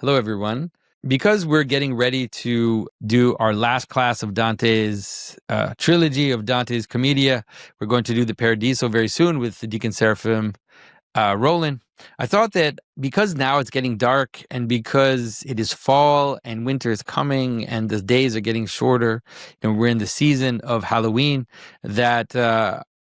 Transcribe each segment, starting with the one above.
Hello, everyone. Because we're getting ready to do our last class of Dante's trilogy of Dante's Commedia, we're going to do the Paradiso very soon with the Deacon Seraphim Rohlin. I thought that because now it's getting dark and because it is fall and winter is coming and the days are getting shorter and we're in the season of Halloween, that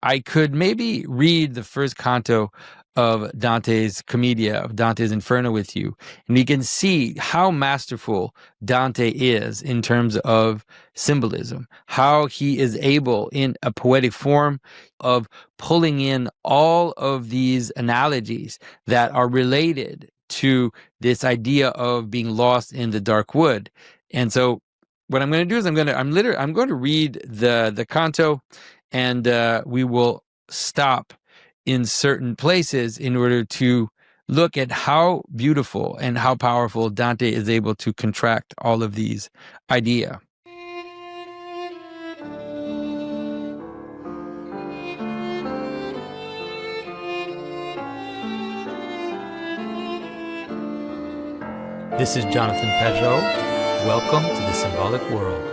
I could maybe read the first canto of Dante's Commedia, of Dante's Inferno with you. And we can see how masterful Dante is in terms of symbolism, how he is able in a poetic form of pulling in all of these analogies that are related to this idea of being lost in the dark wood. And so what I'm going to do is I'm going to read the canto, and we will stop in certain places in order to look at how beautiful and how powerful Dante is able to contract all of these ideas. This is Jonathan Peugeot. Welcome to the Symbolic World.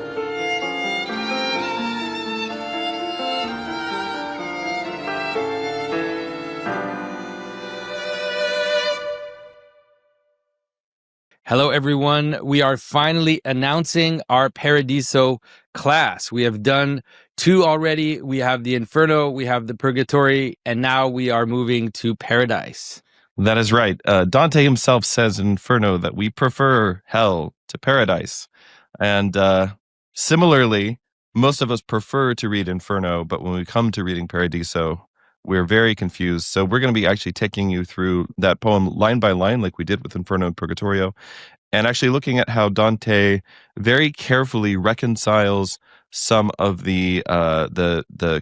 Hello, everyone. We are finally announcing our Paradiso class. We have done 2 already. We have the Inferno, we have the Purgatory, and now we are moving to Paradise. That is right. Dante himself says in Inferno that we prefer hell to paradise. And similarly, most of us prefer to read Inferno, but when we come to reading Paradiso, we're very confused. So we're going to be actually taking you through that poem line by line, like we did with Inferno and Purgatorio, and actually looking at how Dante very carefully reconciles some of the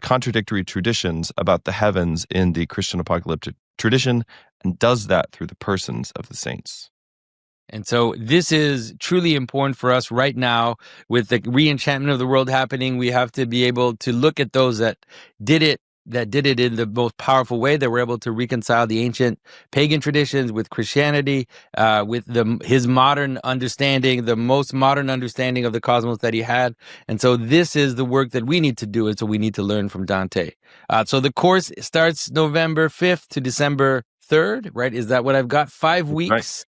contradictory traditions about the heavens in the Christian apocalyptic tradition, and does that through the persons of the saints. And so this is truly important for us right now with the re-enchantment of the world happening. We have to be able to look at those that did it in the most powerful way, that were able to reconcile the ancient pagan traditions with Christianity, with his modern understanding, the most modern understanding of the cosmos that he had. And so this is the work that we need to do, and so we need to learn from Dante. So the course starts November 5th to December 3rd, right? Is that what I've got? 5 weeks, right.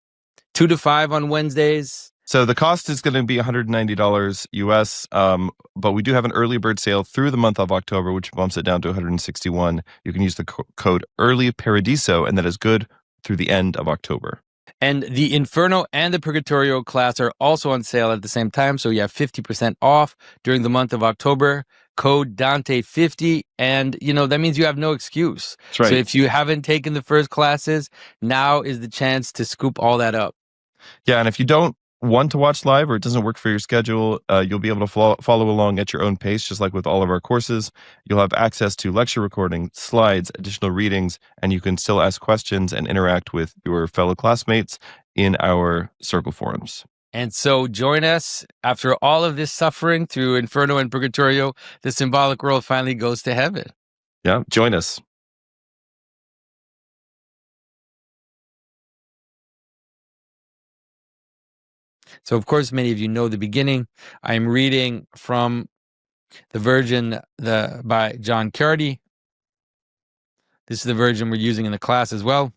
2 to 5 on Wednesdays. So the cost is going to be $190 US, but we do have an early bird sale through the month of October, which bumps it down to $161. You can use the code Early Paradiso, and that is good through the end of October. And the Inferno and the Purgatorio class are also on sale at the same time, so you have 50% off during the month of October. Code Dante50, and that means you have no excuse. That's right. So if you haven't taken the first classes, now is the chance to scoop all that up. Yeah, and if you don't want to watch live or it doesn't work for your schedule, you'll be able to follow along at your own pace, just like with all of our courses. You'll have access to lecture recordings, slides, additional readings, and you can still ask questions and interact with your fellow classmates in our circle forums. And so join us. After all of this suffering through Inferno and Purgatorio, the symbolic world finally goes to heaven. Yeah, join us. So, of course, many of you know the beginning. I'm reading from the version by John Cardy. This is the version we're using in the class as well.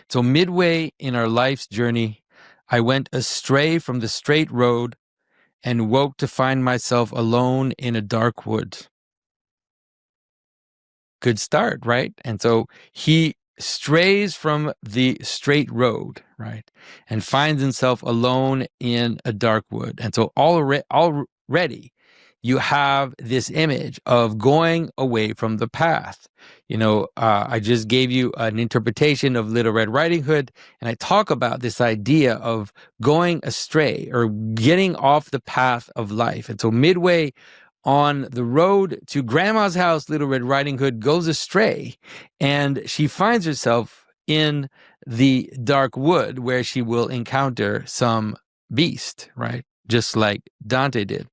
So, midway in our life's journey, I went astray from the straight road and woke to find myself alone in a dark wood. Good start, right? And so he strays from the straight road, right, and finds himself alone in a dark wood. And so already you have this image of going away from the path. I just gave you an interpretation of Little Red Riding Hood, and I talk about this idea of going astray or getting off the path of life. And so midway on the road to Grandma's house, Little Red Riding Hood goes astray, and she finds herself in the dark wood where she will encounter some beast, right? Just like Dante did.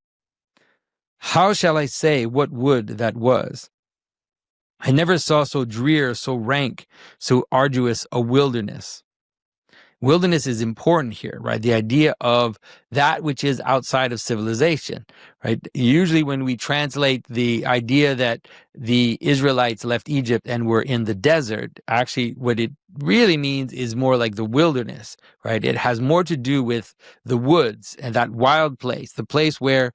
How shall I say what wood that was? I never saw so drear, so rank, so arduous a wilderness. Wilderness is important here, right? The idea of that which is outside of civilization, right? Usually when we translate the idea that the Israelites left Egypt and were in the desert, actually what it really means is more like the wilderness, right? It has more to do with the woods and that wild place, the place where,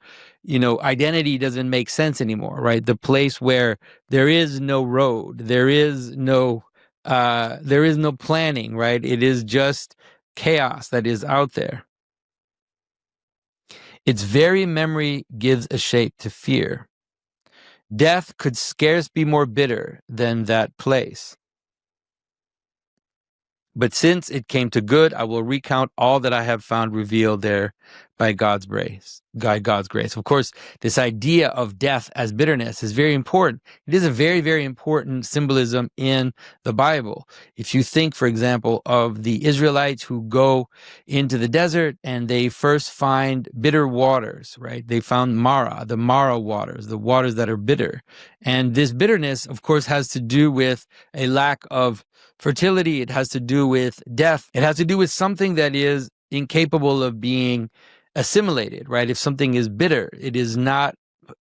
identity doesn't make sense anymore, right? The place where there is no road, there is no planning, right? It is just chaos that is out there. Its very memory gives a shape to fear. Death could scarce be more bitter than that place. But since it came to good, I will recount all that I have found revealed there by God's grace. Of course, this idea of death as bitterness is very important. It is a very, very important symbolism in the Bible. If you think, for example, of the Israelites who go into the desert and they first find bitter waters, right? They found Mara, the Mara waters, the waters that are bitter. And this bitterness, of course, has to do with a lack of fertility. It has to do with death. It has to do with something that is incapable of being assimilated, right? If something is bitter, it's not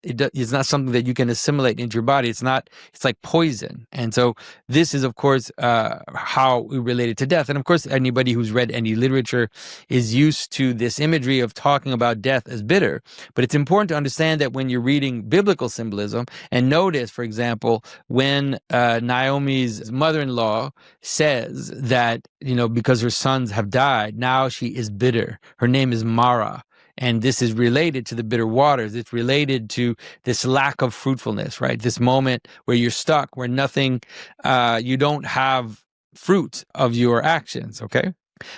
something that you can assimilate into your body. It's like poison. And so this is, of course, how we relate it to death. And of course, anybody who's read any literature is used to this imagery of talking about death as bitter. But it's important to understand that when you're reading biblical symbolism, and notice, for example, when Naomi's mother-in-law says that, because her sons have died, now she is bitter. Her name is Mara. And this is related to the bitter waters. It's related to this lack of fruitfulness, right? This moment where you're stuck, where nothing, you don't have fruit of your actions, okay?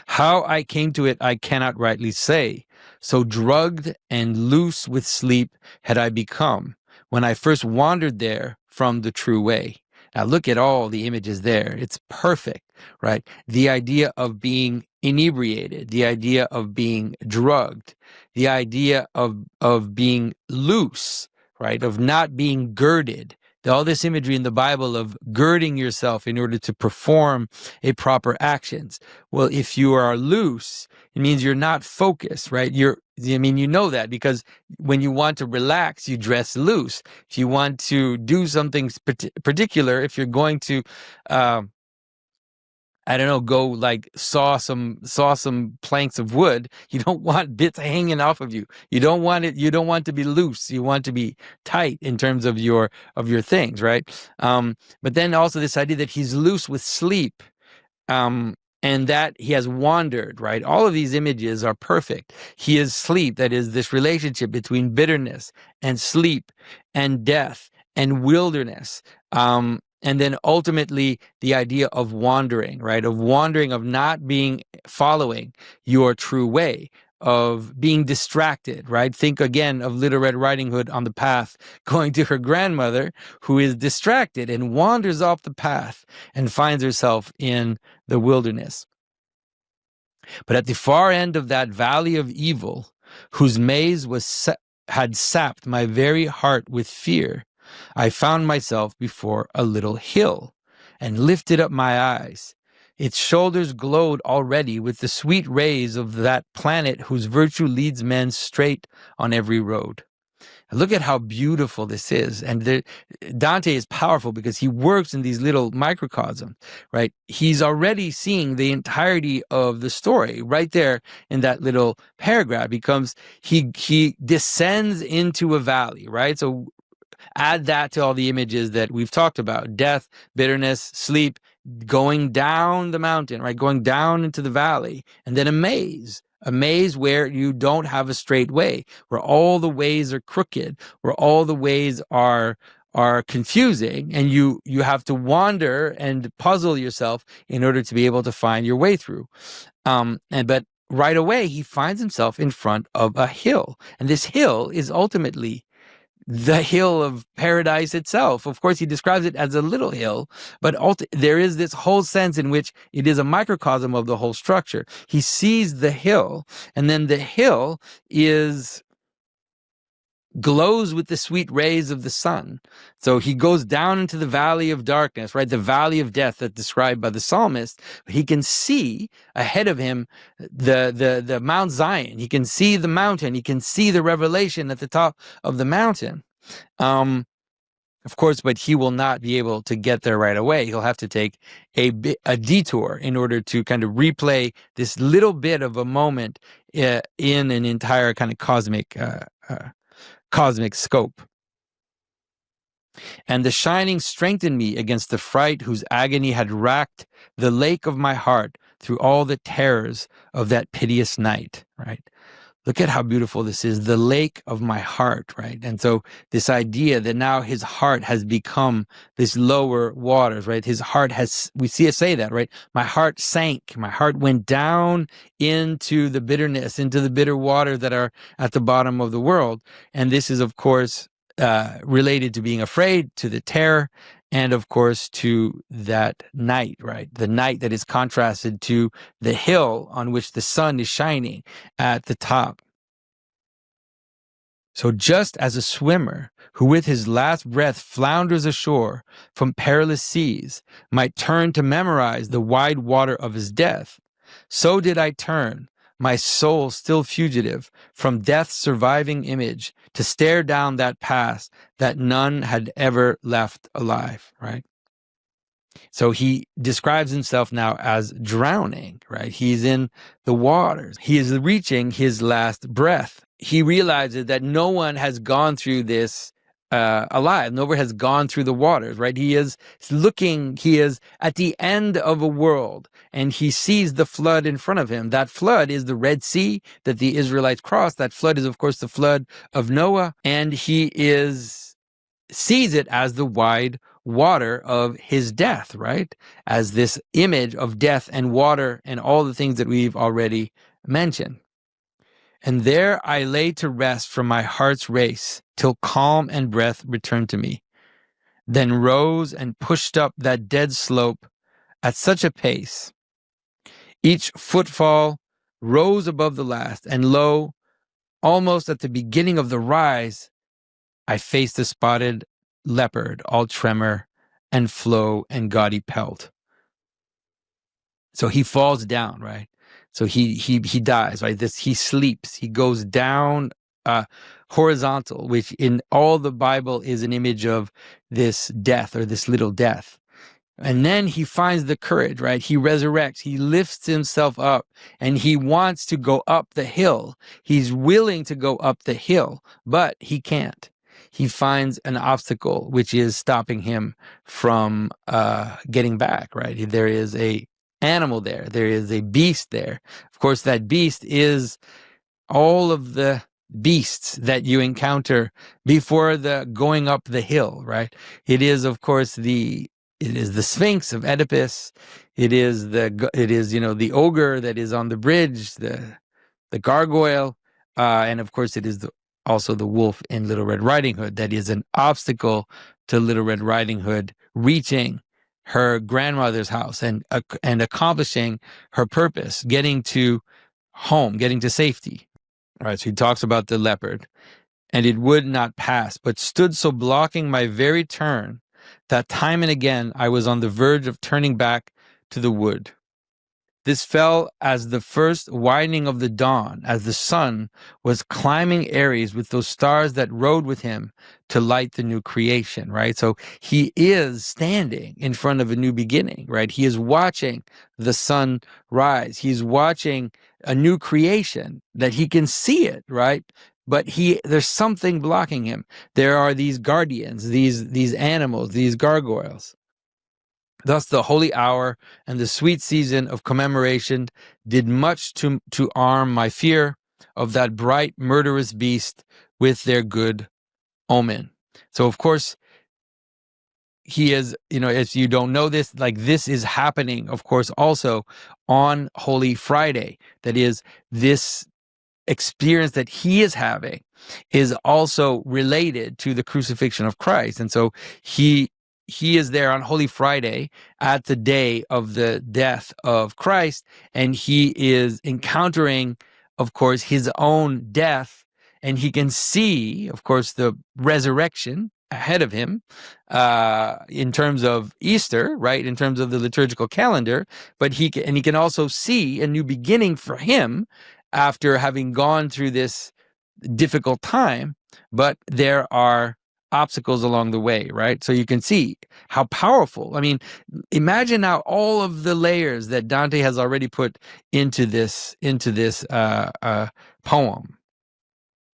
How I came to it, I cannot rightly say. So drugged and loose with sleep had I become when I first wandered there from the true way. Now look at all the images there. It's perfect, right? The idea of being inebriated, the idea of being drugged, the idea of being loose, right? Of not being girded. All this imagery in the Bible of girding yourself in order to perform a proper actions. Well, if you are loose, it means you're not focused, right? You know that because when you want to relax, you dress loose. If you want to do something particular, if you're going to, go like saw some planks of wood, you don't want bits hanging off of you. You don't want to be loose. You want to be tight in terms of your things, right? But then also this idea that he's loose with sleep. And that he has wandered, right? All of these images are perfect. He is sleep, that is this relationship between bitterness and sleep and death and wilderness. And then ultimately the idea of wandering, right? Of wandering, of not following your true way, of being distracted, right? Think again of Little Red Riding Hood on the path, going to her grandmother who is distracted and wanders off the path and finds herself in the wilderness. But at the far end of that valley of evil, whose maze had sapped my very heart with fear, I found myself before a little hill and lifted up my eyes. Its shoulders glowed already with the sweet rays of that planet whose virtue leads men straight on every road. Look at how beautiful this is. And Dante is powerful because he works in these little microcosms, right? He's already seeing the entirety of the story right there in that little paragraph. He descends into a valley, right? So add that to all the images that we've talked about: death, bitterness, sleep, going down the mountain, right? Going down into the valley, and then a maze where you don't have a straight way, where all the ways are crooked, where all the ways are confusing, and you have to wander and puzzle yourself in order to be able to find your way through. But right away he finds himself in front of a hill, and this hill is ultimately the hill of paradise itself. Of course, he describes it as a little hill, but there is this whole sense in which it is a microcosm of the whole structure. He sees the hill, and then the hill is glows with the sweet rays of the sun. So he goes down into the valley of darkness, right? The valley of death that's described by the psalmist. He can see ahead of him the Mount Zion. He can see the mountain. He can see the revelation at the top of the mountain. Of course, but he will not be able to get there right away. He'll have to take a detour in order to kind of replay this little bit of a moment in an entire kind of cosmic scope. And the shining strengthened me against the fright whose agony had racked the lake of my heart through all the terrors of that piteous night, right? Look at how beautiful this is, the lake of my heart, right? And so this idea that now his heart has become this lower waters, right? His heart has, we see it say that, right? My heart sank, my heart went down into the bitterness, into the bitter water that are at the bottom of the world. And this is, of course, related to being afraid, to the terror, and of course to that night, right? The night that is contrasted to the hill on which the sun is shining at the top. So just as a swimmer who with his last breath flounders ashore from perilous seas might turn to memorize the wide water of his death, so did I turn, my soul still fugitive from death's surviving image, to stare down that past that none had ever left alive, right? So he describes himself now as drowning, right? He's in the waters. He is reaching his last breath. He realizes that no one has gone through this alive. No one has gone through the waters, right? He is at the end of a world, and he sees the flood in front of him. That flood is the Red Sea that the Israelites crossed. That flood is, of course, the flood of Noah, and he sees it as the wide water of his death, right? As this image of death and water and all the things that we've already mentioned. And there I lay to rest from my heart's race till calm and breath returned to me. Then rose and pushed up that dead slope at such a pace. Each footfall rose above the last, and lo, almost at the beginning of the rise, I faced the spotted leopard, all tremor and flow and gaudy pelt. So he falls down, right? So he dies, right? He sleeps. He goes down horizontal, which in all the Bible is an image of this death or this little death. And then he finds the courage, right? He resurrects. He lifts himself up and he wants to go up the hill. He's willing to go up the hill, but he can't. He finds an obstacle, which is stopping him from getting back, right? There is a animal there. There is a beast there. Of course, that beast is all of the beasts that you encounter before the going up the hill, right? It is, of course, the Sphinx of Oedipus. It is the ogre that is on the bridge, the gargoyle, and of course it is also the wolf in Little Red Riding Hood. That is an obstacle to Little Red Riding Hood reaching her grandmother's house and accomplishing her purpose, getting to home, getting to safety. All right, so he talks about the leopard. And it would not pass, but stood so blocking my very turn that time and again I was on the verge of turning back to the wood. This fell as the first widening of the dawn, as the sun was climbing Aries with those stars that rode with him to light the new creation, right? So he is standing in front of a new beginning, right? He is watching the sun rise. He's watching a new creation that he can see it, right? But there's something blocking him. There are these guardians, these animals, these gargoyles. Thus the holy hour and the sweet season of commemoration did much to arm my fear of that bright murderous beast with their good omen. So of course, he is, if you don't know this, like this is happening, of course, also on Holy Friday. That is, this experience that he is having is also related to the crucifixion of Christ. And so he is there on Holy Friday at the day of the death of Christ, and he is encountering, of course, his own death and he can see, of course, the resurrection ahead of him in terms of Easter, right? In terms of the liturgical calendar, but he can also see a new beginning for him after having gone through this difficult time. But there are obstacles along the way, right? So you can see how powerful. I mean, imagine now all of the layers that Dante has already put into this poem.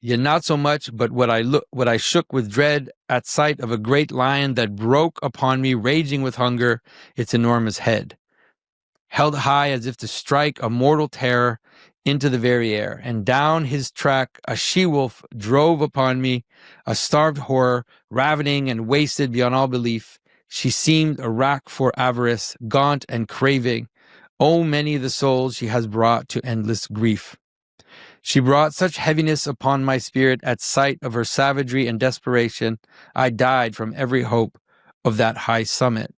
Yet not so much, but what I shook with dread at sight of a great lion that broke upon me, raging with hunger, its enormous head, held high as if to strike a mortal terror into the very air, and down his track a she-wolf drove upon me, a starved horror, ravening and wasted beyond all belief. She seemed a rack for avarice, gaunt and craving. Oh, many the souls she has brought to endless grief. She brought such heaviness upon my spirit at sight of her savagery and desperation, I died from every hope of that high summit.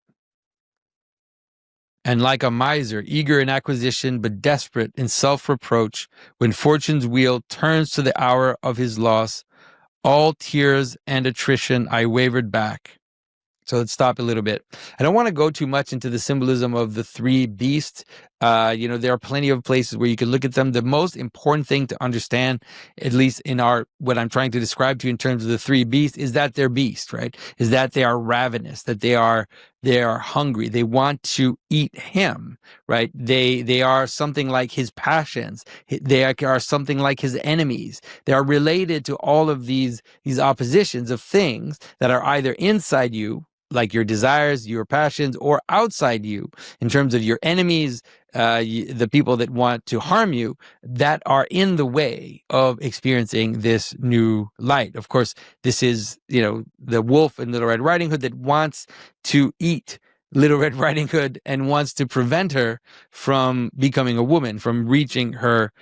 And like a miser, eager in acquisition, but desperate in self-reproach, when fortune's wheel turns to the hour of his loss, all tears and attrition, I wavered back. So let's stop a little bit. I don't want to go too much into the symbolism of the three beasts. There are plenty of places where you can look at them. The most important thing to understand, at least in what I'm trying to describe to you in terms of the three beasts, is that they're beasts, right? Is that they are ravenous, that they are hungry. They want to eat him, right? They are something like his passions. They are something like his enemies. They are related to all of these oppositions of things that are either inside you, like your desires, your passions, or outside you, in terms of your enemies, the people that want to harm you, that are in the way of experiencing this new light. Of course, this is, the wolf in Little Red Riding Hood that wants to eat Little Red Riding Hood and wants to prevent her from becoming a woman, from reaching her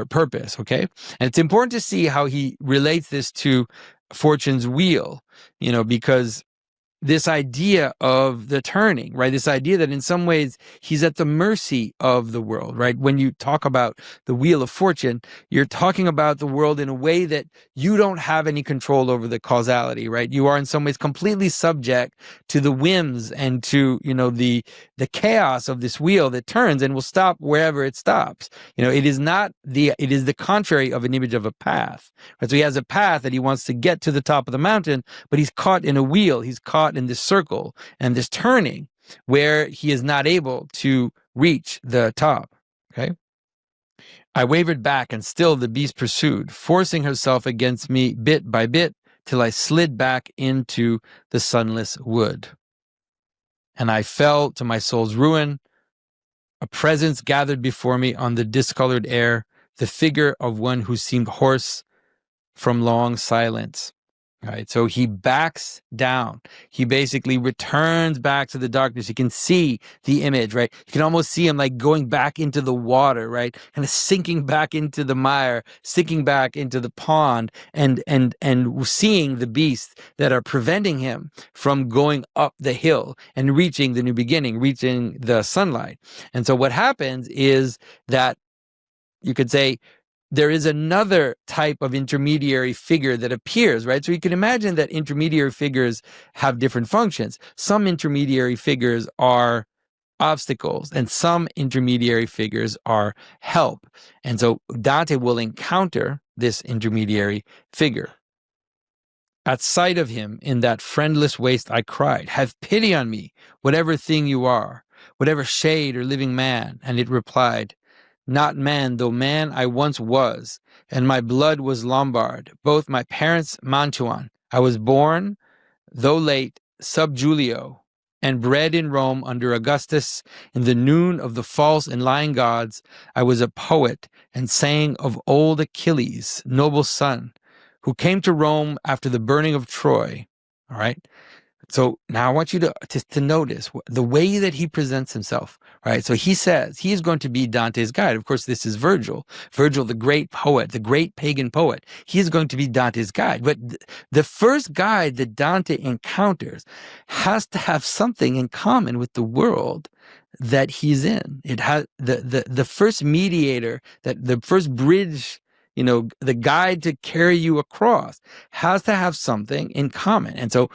purpose, okay? And it's important to see how he relates this to Fortune's wheel, because this idea of the turning, right? This idea that in some ways he's at the mercy of the world, right? When you talk about the wheel of fortune, you're talking about the world in a way that you don't have any control over the causality, right? You are in some ways completely subject to the whims and to, the chaos of this wheel that turns and will stop wherever it stops. It is the contrary of an image of a path. Right? So he has a path that he wants to get to the top of the mountain, but he's caught in a wheel. He's caught in this circle and this turning where he is not able to reach the top. Okay. I wavered back, and still the beast pursued, forcing herself against me bit by bit till I slid back into the sunless wood. And I fell to my soul's ruin. A presence gathered before me on the discolored air, the figure of one who seemed hoarse from long silence. Right, so he backs down. He basically returns back to the darkness. You can see the image, right? You can almost see him like going back into the water, right? Kind of sinking back into the mire, sinking back into the pond, and seeing the beasts that are preventing him from going up the hill and reaching the new beginning, reaching the sunlight. And so what happens is that you could say, there is another type of intermediary figure that appears, right? So you can imagine that intermediary figures have different functions. Some intermediary figures are obstacles, and some intermediary figures are help. And so Dante will encounter this intermediary figure. At sight of him in that friendless waste, I cried, "Have pity on me, whatever thing you are, whatever shade or living man." And it replied, "Not man, though man I once was, and my blood was Lombard, both my parents Mantuan. I was born, though late, sub Julio, and bred in Rome under Augustus. In the noon of the false and lying gods, I was a poet, and sang of old Achilles, noble son, who came to Rome after the burning of Troy." All right? So now I want you to notice the way that he presents himself, right? So he says he is going to be Dante's guide. Of course, this is Virgil, the great poet, the great pagan poet. He is going to be Dante's guide. But the first guide that Dante encounters has to have something in common with the world that he's in. It has the first mediator, that the first bridge the guide to carry you across has to have something in common. And so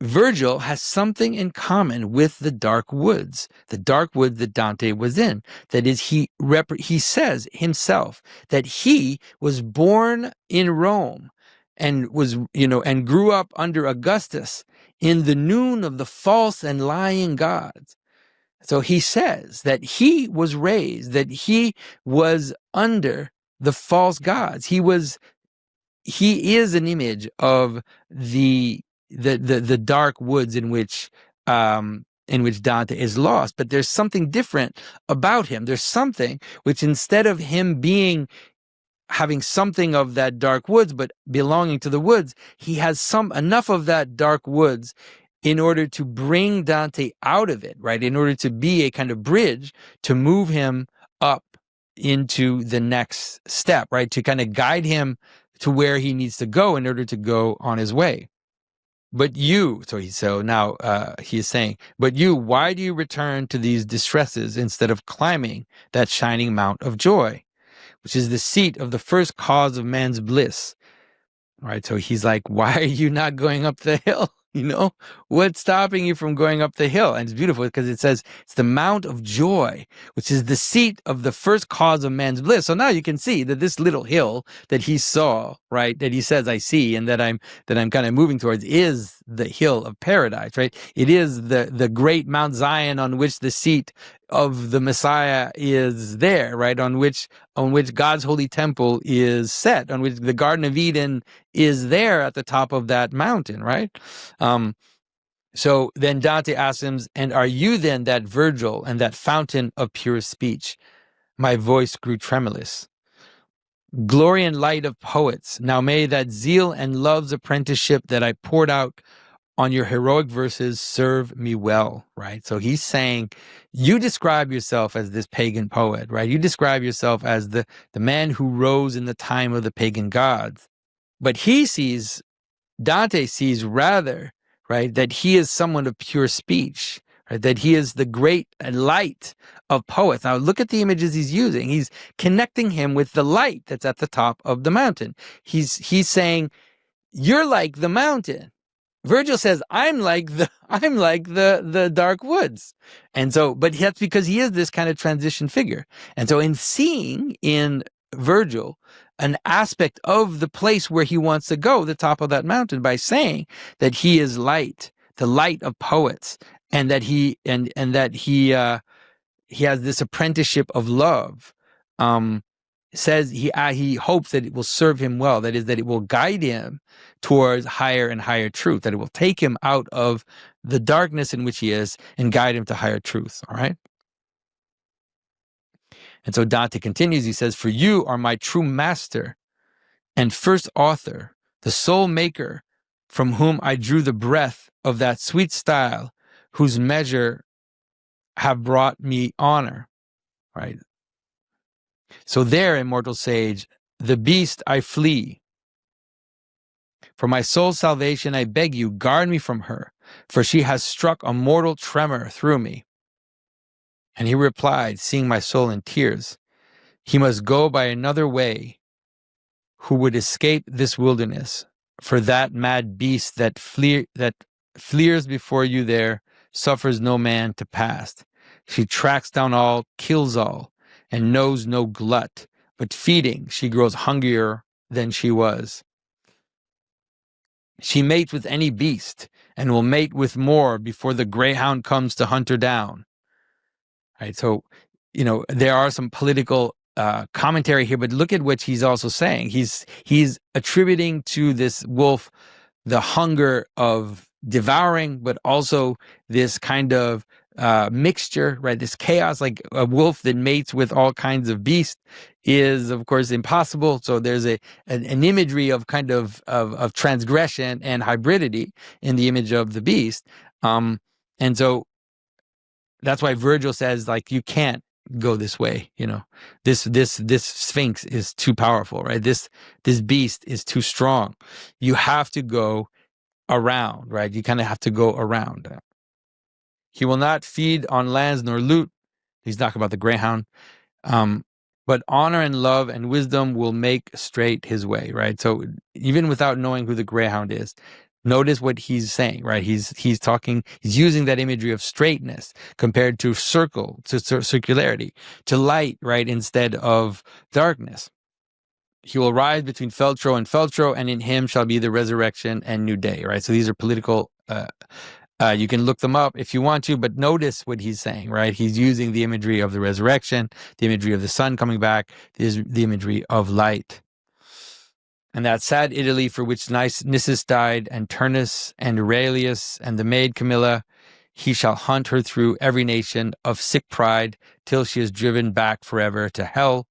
Virgil has something in common with the dark woods that Dante was in. That is, he says himself that he was born in Rome and and grew up under Augustus in the noon of the false and lying gods. So he says that he was raised, that he was under the false gods. He is an image of the dark woods in which Dante is lost. But there's something different about him. There's something which, instead of him having something of that dark woods, but belonging to the woods, he has enough of that dark woods in order to bring Dante out of it, right? In order to be a kind of bridge to move him up into the next step, right? To kind of guide him to where he needs to go in order to go on his way. But you, now he is saying, but you, why do you return to these distresses instead of climbing that shining mount of joy, which is the seat of the first cause of man's bliss? All right, so he's like, why are you not going up the hill? What's stopping you from going up the hill? And it's beautiful because it says it's the Mount of Joy, which is the seat of the first cause of man's bliss. So now you can see that this little hill that he saw, right, that he says I see, and that I'm kind of moving towards, is the hill of paradise, right? It is the great Mount Zion on which the seat of the Messiah is there, right? On which God's holy temple is set, on which the Garden of Eden is there at the top of that mountain, right? So then Dante asks him, and are you then that Virgil and that fountain of pure speech? My voice grew tremulous. Glory and light of poets, now may that zeal and love's apprenticeship that I poured out on your heroic verses serve me well, right? So he's saying, you describe yourself as this pagan poet, right? You describe yourself as the man who rose in the time of the pagan gods. But Dante sees rather, right, that he is someone of pure speech, right? That he is the great light of poets. Now look at the images he's using. He's connecting him with the light that's at the top of the mountain. He's saying, you're like the mountain. Virgil says, I'm like the dark woods. And so, but that's because he is this kind of transition figure. And so in seeing in Virgil an aspect of the place where he wants to go, the top of that mountain, by saying that he is light, the light of poets, and that he has this apprenticeship of love, says he hopes that it will serve him well. That is, that it will guide him towards higher and higher truth, that it will take him out of the darkness in which he is and guide him to higher truth. All right. And so Dante continues, he says, for you are my true master and first author, the sole maker from whom I drew the breath of that sweet style whose measure have brought me honor. Right. So there, immortal sage, the beast I flee. For my soul's salvation, I beg you, guard me from her, for she has struck a mortal tremor through me. And he replied, seeing my soul in tears, he must go by another way who would escape this wilderness, for that mad beast that fleers before you there suffers no man to pass. She tracks down all, kills all, and knows no glut, but feeding she grows hungrier than she was. She mates with any beast, and will mate with more before the greyhound comes to hunt her down. Right, so, there are some political commentary here, but look at what he's also saying. He's attributing to this wolf the hunger of devouring, but also this kind of mixture, right? This chaos, like a wolf that mates with all kinds of beasts is, of course, impossible. So there's an imagery of kind of transgression and hybridity in the image of the beast. And so that's why Virgil says, like, you can't go this way. This sphinx is too powerful, right? This beast is too strong. You have to go around, right? You kind of have to go around. He will not feed on lands nor loot. He's talking about the greyhound. but honor and love and wisdom will make straight his way, right? So even without knowing who the greyhound is, notice what he's saying, right? He's using that imagery of straightness compared to circularity, to light, right, instead of darkness. He will rise between Feltro and Feltro, and in him shall be the resurrection and new day, right? So these are political, you can look them up if you want to, but notice what he's saying, right? He's using the imagery of the resurrection, the imagery of the sun coming back, the imagery of light. And that sad Italy for which Nisus died, and Turnus and Aurelius and the maid Camilla, he shall hunt her through every nation of sick pride till she is driven back forever to hell,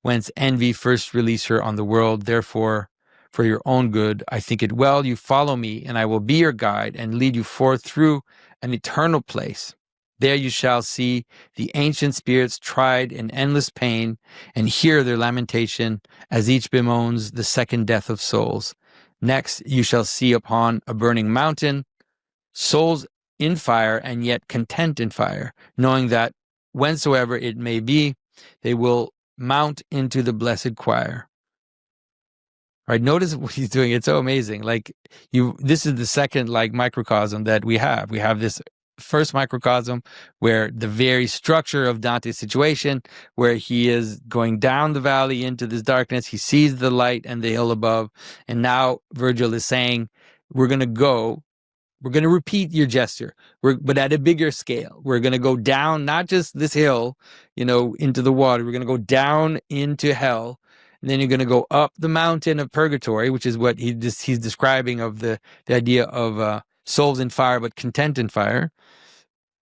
whence envy first released her on the world. Therefore, for your own good, I think it well you follow me, and I will be your guide and lead you forth through an eternal place. There you shall see the ancient spirits tried in endless pain, and hear their lamentation as each bemoans the second death of souls. Next you shall see upon a burning mountain souls in fire, and yet content in fire, knowing that whensoever it may be, they will mount into the blessed choir. All right, notice what he's doing. It's so amazing. Like this is the second microcosm that we have. We have this first microcosm where the very structure of Dante's situation, where he is going down the valley into this darkness, he sees the light and the hill above, and now Virgil is saying, we're going to repeat your gesture, but at a bigger scale. We're going to go down, not just this hill, into the water. We're going to go down into hell. And then you're going to go up the mountain of purgatory, which is what he's describing of the idea of souls in fire, but content in fire.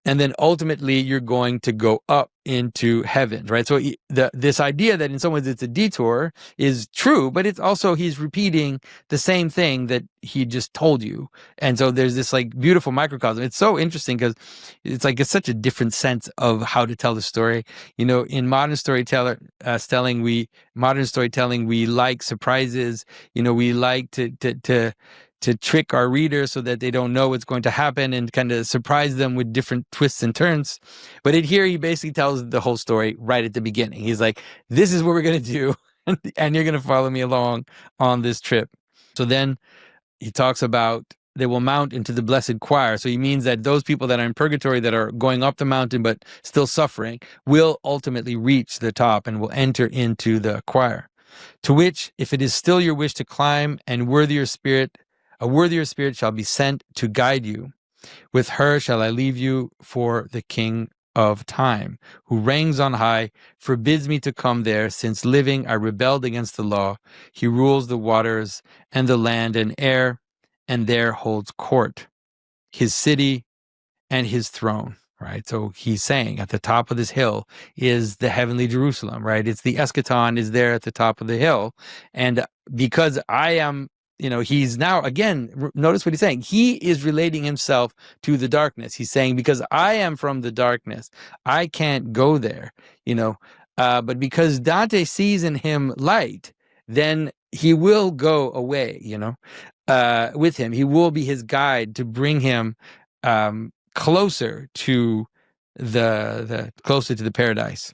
And then ultimately you're going to go up into heaven, right? So this idea that in some ways it's a detour is true, but it's also, he's repeating the same thing that he just told you. And so there's this beautiful microcosm. It's so interesting because it's such a different sense of how to tell the story. In modern storytelling, we like surprises. We like to trick our readers so that they don't know what's going to happen and kind of surprise them with different twists and turns. But here he basically tells the whole story right at the beginning. He's like, this is what we're going to do, and you're going to follow me along on this trip. So then he talks about they will mount into the blessed choir. So he means that those people that are in purgatory, that are going up the mountain but still suffering, will ultimately reach the top and will enter into the choir. To which, if it is still your wish to climb, and a worthier spirit shall be sent to guide you. With her shall I leave you, for the King of time, who reigns on high, forbids me to come there, since living I rebelled against the law. He rules the waters and the land and air, and there holds court, his city and his throne. Right, so he's saying at the top of this hill is the heavenly Jerusalem. Right, it's the eschaton is there at the top of the hill, and because I am. He's now, again, notice what he's saying. He is relating himself to the darkness. He's saying, because I am from the darkness, I can't go there, but because Dante sees in him light, then he will go away, with him. He will be his guide to bring him closer to the paradise.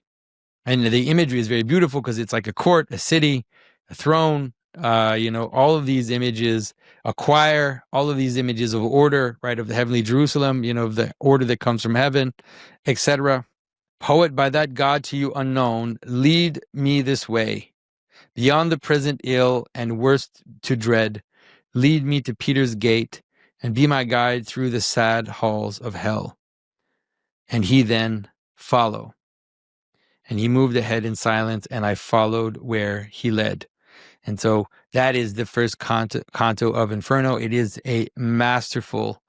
And the imagery is very beautiful because it's like a court, a city, a throne, all of these images, a choir, all of these images of order, right, of the heavenly Jerusalem, of the order that comes from heaven, etc. Poet, by that God to you unknown, lead me this way, beyond the present ill and worst to dread. Lead me to Peter's gate, and be my guide through the sad halls of hell. And he then follow. And he moved ahead in silence, and I followed where he led. And so that is the first canto of Inferno. It is a masterful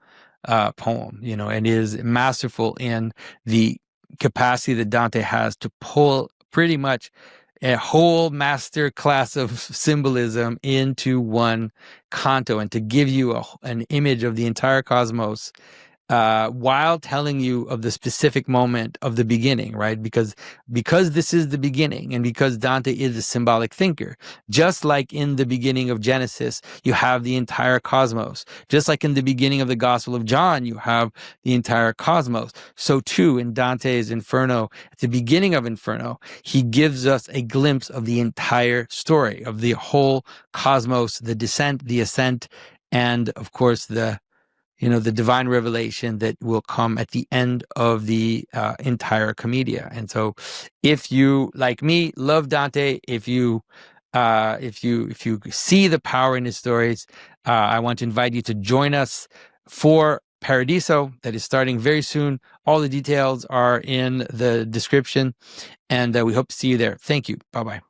poem, and is masterful in the capacity that Dante has to pull pretty much a whole master class of symbolism into one canto, and to give you an image of the entire cosmos while telling you of the specific moment of the beginning, right? Because this is the beginning, and because Dante is a symbolic thinker, just like in the beginning of Genesis, you have the entire cosmos. Just like in the beginning of the Gospel of John, you have the entire cosmos. So too, in Dante's Inferno, at the beginning of Inferno, he gives us a glimpse of the entire story, of the whole cosmos, the descent, the ascent, and of course the divine revelation that will come at the end of the entire Commedia. And so, if you, like me, love Dante, if you see the power in his stories, I want to invite you to join us for Paradiso, that is starting very soon. All the details are in the description, and we hope to see you there. Thank you. Bye-bye.